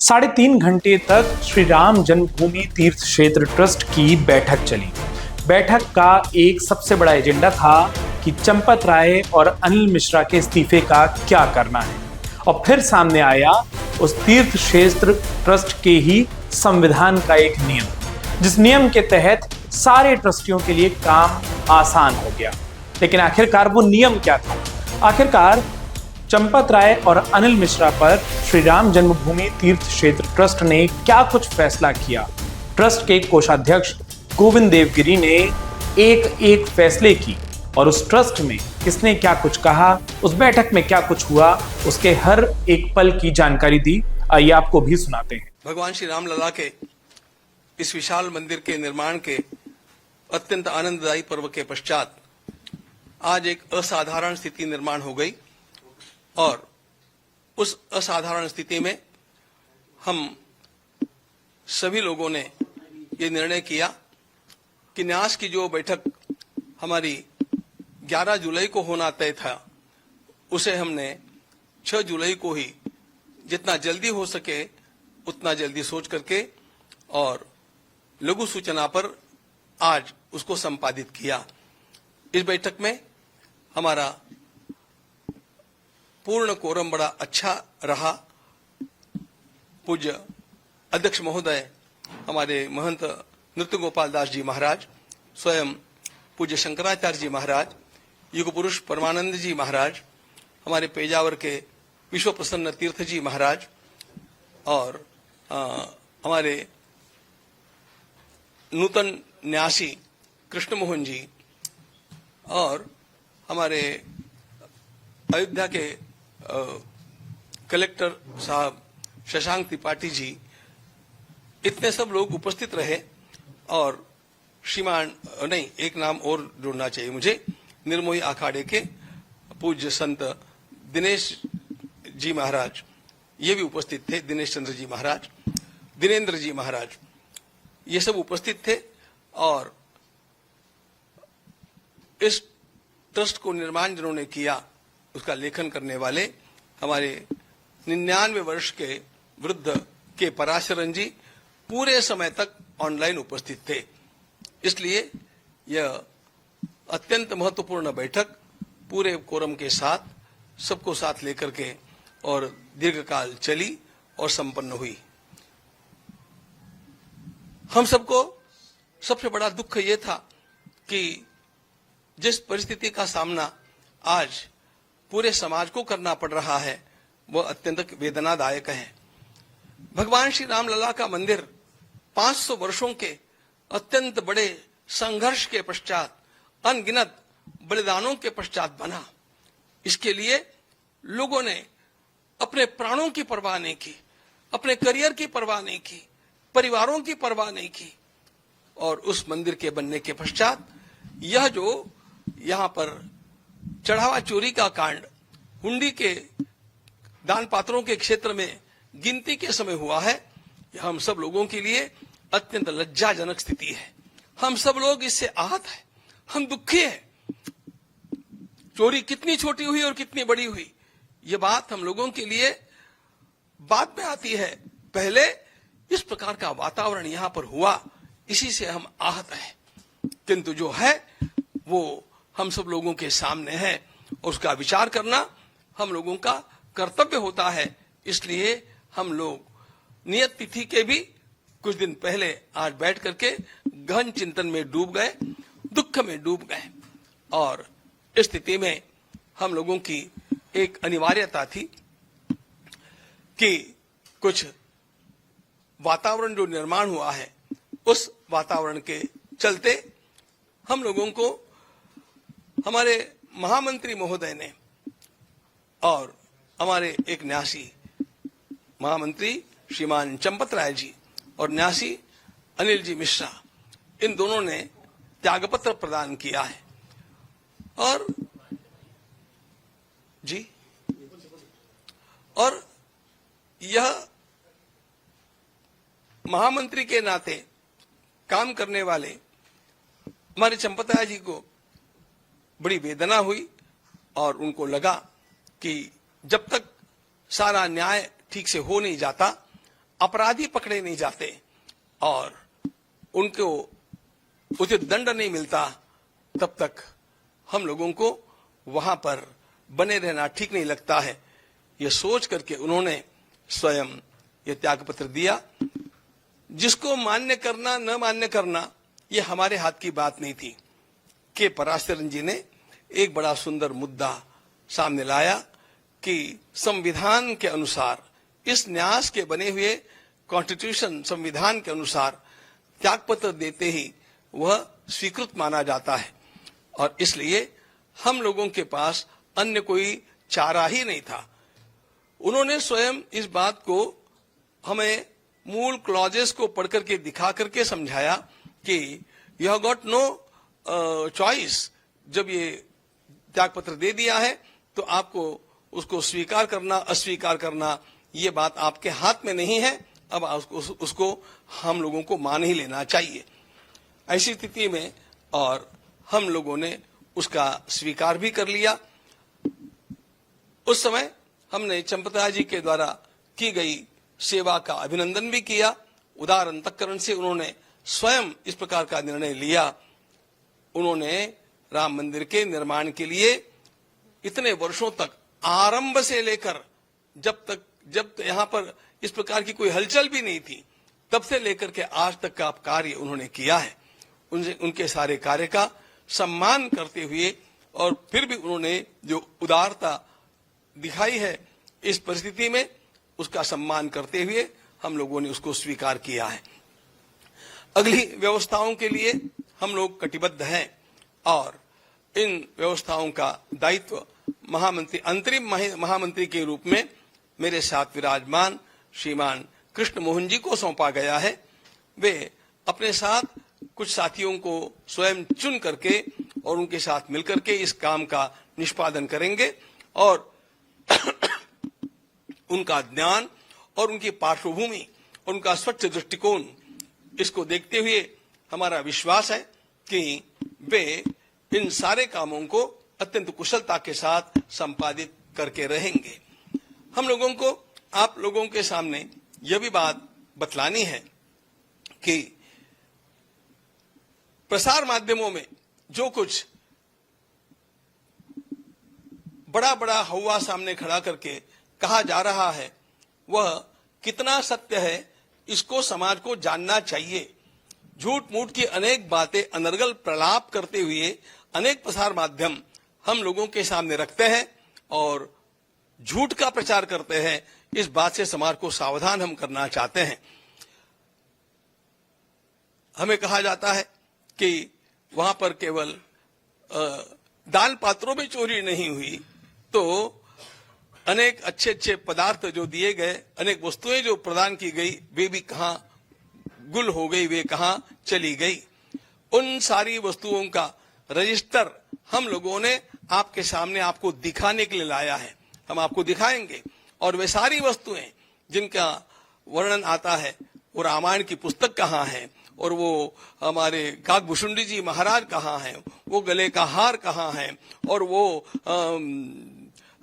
3.5 घंटे तक श्री राम जन्मभूमि तीर्थ क्षेत्र ट्रस्ट की बैठक चली। बैठक का एक सबसे बड़ा एजेंडा था कि चंपत राय और अनिल मिश्रा के इस्तीफे का क्या करना है। और फिर सामने आया उस तीर्थ क्षेत्र ट्रस्ट के ही संविधान का एक नियम, जिस नियम के तहत सारे ट्रस्टियों के लिए काम आसान हो गया। लेकिन आखिरकार वो नियम क्या था? आखिरकार चंपत राय और अनिल मिश्रा पर श्री राम जन्मभूमि तीर्थ क्षेत्र ट्रस्ट ने क्या कुछ फैसला किया? ट्रस्ट के कोषाध्यक्ष गोविंद देवगिरी ने एक फैसले की और उस ट्रस्ट में किसने क्या कुछ कहा, उस बैठक में क्या कुछ हुआ, उसके हर एक पल की जानकारी दी। आइए आपको भी सुनाते हैं। भगवान श्री राम लला के इस विशाल मंदिर के निर्माण के अत्यंत आनंददायी पर्व के पश्चात आज एक असाधारण स्थिति निर्माण हो गई और उस असाधारण स्थिति में हम सभी लोगों ने ये निर्णय किया कि न्यास की जो बैठक हमारी 11 जुलाई को होना तय था, उसे हमने 6 जुलाई को ही जितना जल्दी हो सके उतना जल्दी सोच करके और लघु सूचना पर आज उसको संपादित किया। इस बैठक में हमारा पूर्ण कोरम बड़ा अच्छा रहा। पूज्य अध्यक्ष महोदय हमारे महंत नृत्य गोपाल दास जी महाराज, स्वयं पूज्य शंकराचार्य जी महाराज, युग पुरुष परमानंद जी महाराज, हमारे पेजावर के विश्व प्रसन्न तीर्थ जी महाराज और हमारे नूतन न्यासी कृष्ण मोहन जी और हमारे अयोध्या के कलेक्टर साहब शशांक त्रिपाठी जी, इतने सब लोग उपस्थित रहे। और श्रीमान नहीं, एक नाम और जोड़ना चाहिए मुझे, निर्मोही अखाड़े के पूज्य संत दिनेश जी महाराज, ये भी उपस्थित थे। दिनेश चंद्र जी महाराज, दिनेंद्र जी महाराज, ये सब उपस्थित थे। और इस ट्रस्ट को निर्माण जिन्होंने किया, उसका लेखन करने वाले हमारे 99 वर्ष के वृद्ध के पराशरन जी पूरे समय तक ऑनलाइन उपस्थित थे। इसलिए यह अत्यंत महत्वपूर्ण बैठक पूरे कोरम के साथ सबको साथ लेकर के और दीर्घकाल चली और संपन्न हुई। हम सबको सबसे बड़ा दुख ये था कि जिस परिस्थिति का सामना आज पूरे समाज को करना पड़ रहा है वह अत्यंत वेदनादायक है। भगवान श्री राम लला का मंदिर 500 वर्षों के अत्यंत बड़े संघर्ष के पश्चात, अनगिनत बलिदानों के पश्चात बना। इसके लिए लोगों ने अपने प्राणों की परवाह नहीं की, अपने करियर की परवाह नहीं की, परिवारों की परवाह नहीं की। और उस मंदिर के बनने के पश्चात यह जो यहाँ पर चढ़ावा चोरी का कांड हुंडी के दान पात्रों के क्षेत्र में गिनती के समय हुआ है, यह हम सब लोगों के लिए अत्यंत लज्जाजनक स्थिति है। हम सब लोग इससे आहत हैं, हम दुखी हैं। चोरी कितनी छोटी हुई और कितनी बड़ी हुई, यह बात हम लोगों के लिए बाद में आती है। पहले इस प्रकार का वातावरण यहां पर हुआ, इसी से हम आहत हैं। किंतु जो है वो हम सब लोगों के सामने है और उसका विचार करना हम लोगों का कर्तव्य होता है। इसलिए हम लोग नियत तिथि के भी कुछ दिन पहले आज बैठ करके गहन चिंतन में डूब गए, दुख में डूब गए। और इस स्थिति में हम लोगों की एक अनिवार्यता थी कि कुछ वातावरण जो निर्माण हुआ है, उस वातावरण के चलते हम लोगों को हमारे महामंत्री महोदय ने और हमारे एक न्यासी महामंत्री श्रीमान चंपत राय जी और न्यासी अनिल जी मिश्रा, इन दोनों ने त्यागपत्र प्रदान किया है। और जी, और यह महामंत्री के नाते काम करने वाले हमारे चंपत राय जी को बड़ी वेदना हुई और उनको लगा कि जब तक सारा न्याय ठीक से हो नहीं जाता, अपराधी पकड़े नहीं जाते और उनको उचित दंड नहीं मिलता, तब तक हम लोगों को वहां पर बने रहना ठीक नहीं लगता है। यह सोच करके उन्होंने स्वयं यह त्याग पत्र दिया। जिसको मान्य करना न मान्य करना यह हमारे हाथ की बात नहीं थी। के पराशरन जी ने एक बड़ा सुंदर मुद्दा सामने लाया कि संविधान के अनुसार, इस न्यास के बने हुए कॉन्स्टिट्यूशन संविधान के अनुसार त्यागपत्र देते ही वह स्वीकृत माना जाता है और इसलिए हम लोगों के पास अन्य कोई चारा ही नहीं था। उन्होंने स्वयं इस बात को हमें मूल क्लॉजेस को पढ़ करके दिखा करके समझाया कि you have got no choice. जब ये त्यागपत्र दे दिया है तो आपको उसको स्वीकार करना अस्वीकार करना ये बात आपके हाथ में नहीं है। अब उसको हम लोगों को मान ही लेना चाहिए। ऐसी स्थिति में और हम लोगों ने उसका स्वीकार भी कर लिया। उस समय हमने चंपतराय जी के द्वारा की गई सेवा का अभिनंदन भी किया। उदार अंतःकरण से उन्होंने स्वयं इस प्रकार का निर्णय लिया। उन्होंने राम मंदिर के निर्माण के लिए इतने वर्षों तक, आरंभ से लेकर जब यहाँ पर इस प्रकार की कोई हलचल भी नहीं थी, तब से लेकर के आज तक का कार्य उन्होंने किया है। उनके सारे कार्य का सम्मान करते हुए और फिर भी उन्होंने जो उदारता दिखाई है इस परिस्थिति में, उसका सम्मान करते हुए हम लोगों ने उसको स्वीकार किया है। अगली व्यवस्थाओं के लिए हम लोग कटिबद्ध हैं और इन व्यवस्थाओं का दायित्व महामंत्री, अंतरिम महामंत्री के रूप में मेरे साथ विराजमान श्रीमान कृष्ण मोहन जी को सौंपा गया है। वे अपने साथ कुछ साथियों को स्वयं चुन करके और उनके साथ मिलकर के इस काम का निष्पादन करेंगे और उनका ज्ञान और उनकी पार्श्वभूमि, उनका स्वच्छ दृष्टिकोण, इसको देखते हुए हमारा विश्वास है कि वे इन सारे कामों को अत्यंत कुशलता के साथ संपादित करके रहेंगे। हम लोगों को आप लोगों के सामने यह भी बात बतलानी है कि प्रसार माध्यमों में जो कुछ बड़ा बड़ा हवा सामने खड़ा करके कहा जा रहा है वह कितना सत्य है, इसको समाज को जानना चाहिए। झूठ मूठ की अनेक बातें अनर्गल प्रलाप करते हुए अनेक प्रसार माध्यम हम लोगों के सामने रखते हैं और झूठ का प्रचार करते हैं। इस बात से समाज को सावधान हम करना चाहते हैं। हमें कहा जाता है कि वहां पर केवल दान पात्रों में चोरी नहीं हुई तो अनेक अच्छे अच्छे पदार्थ जो दिए गए, अनेक वस्तुएं जो प्रदान की गई, वे भी कहां गुल हो गई, वे कहां चली गई। उन सारी वस्तुओं का रजिस्टर हम लोगों ने आपके सामने आपको दिखाने के लिए लाया है। हम आपको दिखाएंगे और वे सारी वस्तुएं जिनका वर्णन आता है, वो रामायण की पुस्तक कहाँ है और वो हमारे काकभूषुंडी जी महाराज कहाँ हैं, वो गले का हार कहाँ है और वो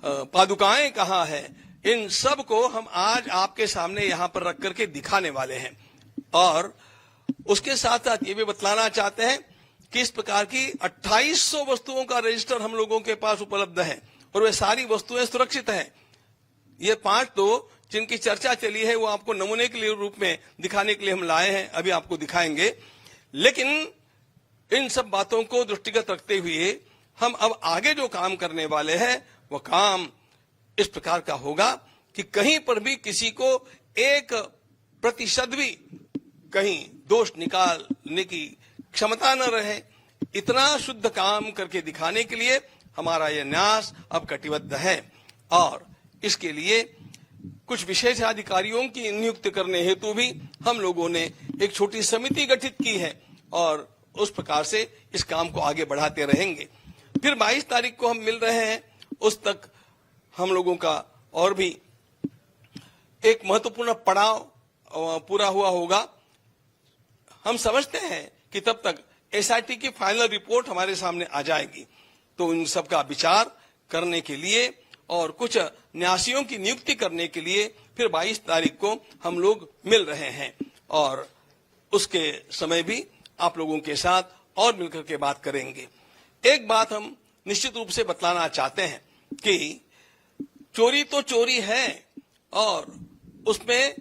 पादुकाएं कहाँ है, इन सब को हम आज आपके सामने यहाँ पर रख करके दिखाने वाले हैं। और उसके साथ साथ ये भी बतलाना चाहते हैं कि इस प्रकार की 2800 वस्तुओं का रजिस्टर हम लोगों के पास उपलब्ध है और वे सारी वस्तुएं सुरक्षित हैं। ये 5 तो जिनकी चर्चा चली है वो आपको नमूने के लिए रूप में दिखाने के लिए हम लाए हैं, अभी आपको दिखाएंगे। लेकिन इन सब बातों को दृष्टिगत रखते हुए हम अब आगे जो काम करने वाले हैं वह काम इस प्रकार का होगा कि कहीं पर भी किसी को 1% भी कहीं दोष निकालने की क्षमता न रहे, इतना शुद्ध काम करके दिखाने के लिए हमारा यह न्यास अब कटिबद्ध है। और इसके लिए कुछ विशेषाधिकारियों की नियुक्ति करने हेतु भी हम लोगों ने एक छोटी समिति गठित की है और उस प्रकार से इस काम को आगे बढ़ाते रहेंगे। फिर 22 तारीख को हम मिल रहे हैं, उस तक हम लोगों का और भी एक महत्वपूर्ण पड़ाव पूरा हुआ होगा। हम समझते हैं कि तब तक एसआईटी की फाइनल रिपोर्ट हमारे सामने आ जाएगी, तो इन सब का विचार करने के लिए और कुछ न्यासियों की नियुक्ति करने के लिए फिर 22 तारीख को हम लोग मिल रहे हैं और उसके समय भी आप लोगों के साथ और मिलकर के बात करेंगे। एक बात हम निश्चित रूप से बतलाना चाहते हैं कि चोरी तो चोरी है और उसमें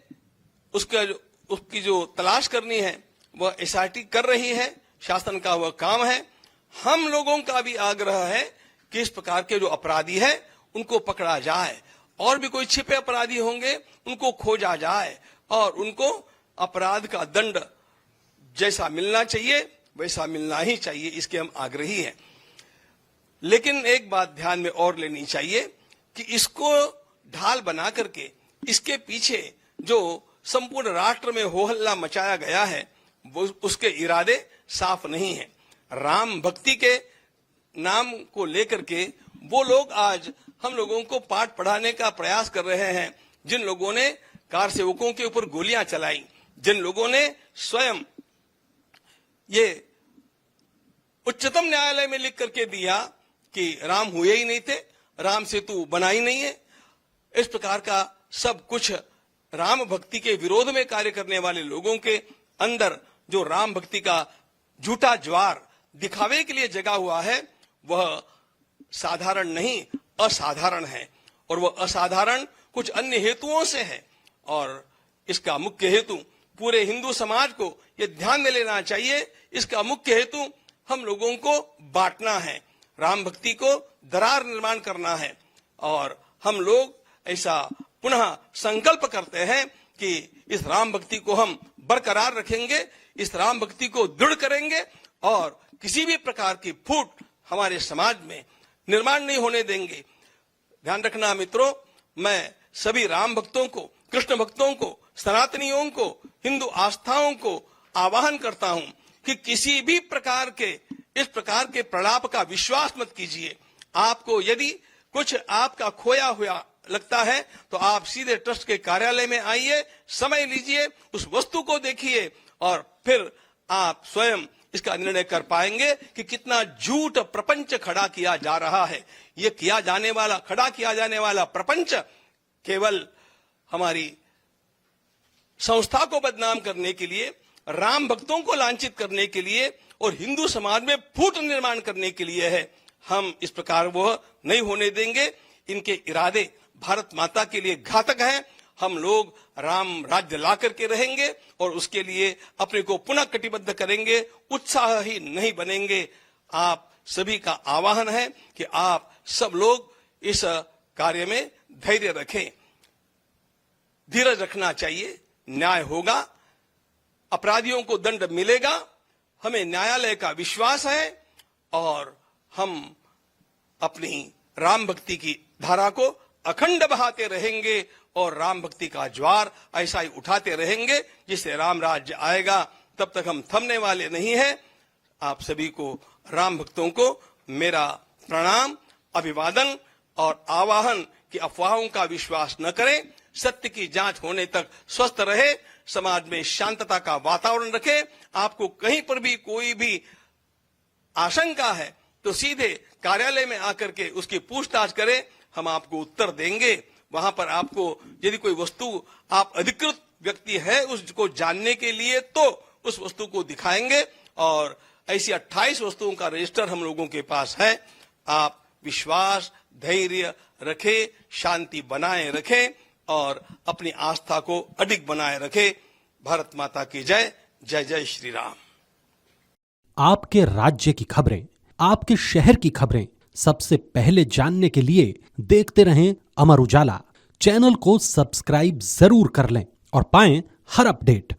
उसकी जो तलाश करनी है वह एसआईटी कर रही है, शासन का वह काम है। हम लोगों का भी आग्रह है कि इस प्रकार के जो अपराधी है उनको पकड़ा जाए और भी कोई छिपे अपराधी होंगे उनको खोजा जाए और उनको अपराध का दंड जैसा मिलना चाहिए वैसा मिलना ही चाहिए, इसके हम आग्रही हैं। लेकिन एक बात ध्यान में और लेनी चाहिए कि इसको ढाल बना करके इसके पीछे जो संपूर्ण राष्ट्र में हो हल्ला मचाया गया है वो उसके इरादे साफ नहीं है। राम भक्ति के नाम को लेकर के वो लोग आज हम लोगों को पाठ पढ़ाने का प्रयास कर रहे हैं, जिन लोगों ने कार सेवकों के ऊपर गोलियां चलाई, जिन लोगों ने स्वयं ये उच्चतम न्यायालय में लिख करके दिया कि राम हुए ही नहीं थे, राम सेतु बना ही नहीं है, इस प्रकार का सब कुछ राम भक्ति के विरोध में कार्य करने वाले लोगों के अंदर जो राम भक्ति का झूठा ज्वार दिखावे के लिए जगा हुआ है वह साधारण नहीं असाधारण है और वह असाधारण कुछ अन्य हेतुओं से है। और इसका मुख्य हेतु पूरे हिंदू समाज को यह ध्यान में लेना चाहिए, इसका मुख्य हेतु हम लोगों को बांटना है, राम भक्ति को दरार निर्माण करना है। और हम लोग ऐसा पुनः संकल्प करते हैं कि इस राम भक्ति को हम बरकरार रखेंगे, इस राम भक्ति को दृढ़ करेंगे और किसी भी प्रकार की फूट हमारे समाज में निर्माण नहीं होने देंगे। ध्यान रखना मित्रों, मैं सभी राम भक्तों को, कृष्ण भक्तों को, सनातनियों को, हिंदू आस्थाओं को आह्वान करता हूं कि किसी भी प्रकार के इस प्रकार के प्रलाप का विश्वास मत कीजिए। आपको यदि कुछ आपका खोया हुआ लगता है तो आप सीधे ट्रस्ट के कार्यालय में आइए, समय लीजिए, उस वस्तु को देखिए और फिर आप स्वयं इसका निर्णय कर पाएंगे कि कितना झूठ प्रपंच खड़ा किया जा रहा है। ये खड़ा किया जाने वाला प्रपंच केवल हमारी संस्था को बदनाम करने के लिए, राम भक्तों को लांछित करने के लिए और हिंदू समाज में फूट निर्माण करने के लिए है। हम इस प्रकार वह नहीं होने देंगे। इनके इरादे भारत माता के लिए घातक हैं। हम लोग राम राज्य ला करके रहेंगे और उसके लिए अपने को पुनः कटिबद्ध करेंगे, उत्साही नहीं बनेंगे। आप सभी का आह्वान है कि आप सब लोग इस कार्य में धैर्य रखें, धीरज रखना चाहिए, न्याय होगा, अपराधियों को दंड मिलेगा, हमें न्यायालय का विश्वास है और हम अपनी राम भक्ति की धारा को अखंड बहाते रहेंगे और राम भक्ति का ज्वार ऐसा ही उठाते रहेंगे जिससे राम राज्य आएगा। तब तक हम थमने वाले नहीं हैं। आप सभी को, राम भक्तों को मेरा प्रणाम, अभिवादन और आवाहन कि अफवाहों का विश्वास न करें, सत्य की जांच होने तक स्वस्थ रहे, समाज में शांतता का वातावरण रखे। आपको कहीं पर भी कोई भी आशंका है तो सीधे कार्यालय में आकर के उसकी पूछताछ करें, हम आपको उत्तर देंगे। वहां पर आपको यदि कोई वस्तु आप अधिकृत व्यक्ति है उसको जानने के लिए तो उस वस्तु को दिखाएंगे और ऐसी 28 वस्तुओं का रजिस्टर हम लोगों के पास है। आप विश्वास, धैर्य रखें, शांति बनाए रखें और अपनी आस्था को अडिग बनाए रखें। भारत माता की जय। जय जय श्री राम। आपके राज्य की खबरें, आपके शहर की खबरें सबसे पहले जानने के लिए देखते रहें अमर उजाला। चैनल को सब्सक्राइब जरूर कर लें और पाएं हर अपडेट।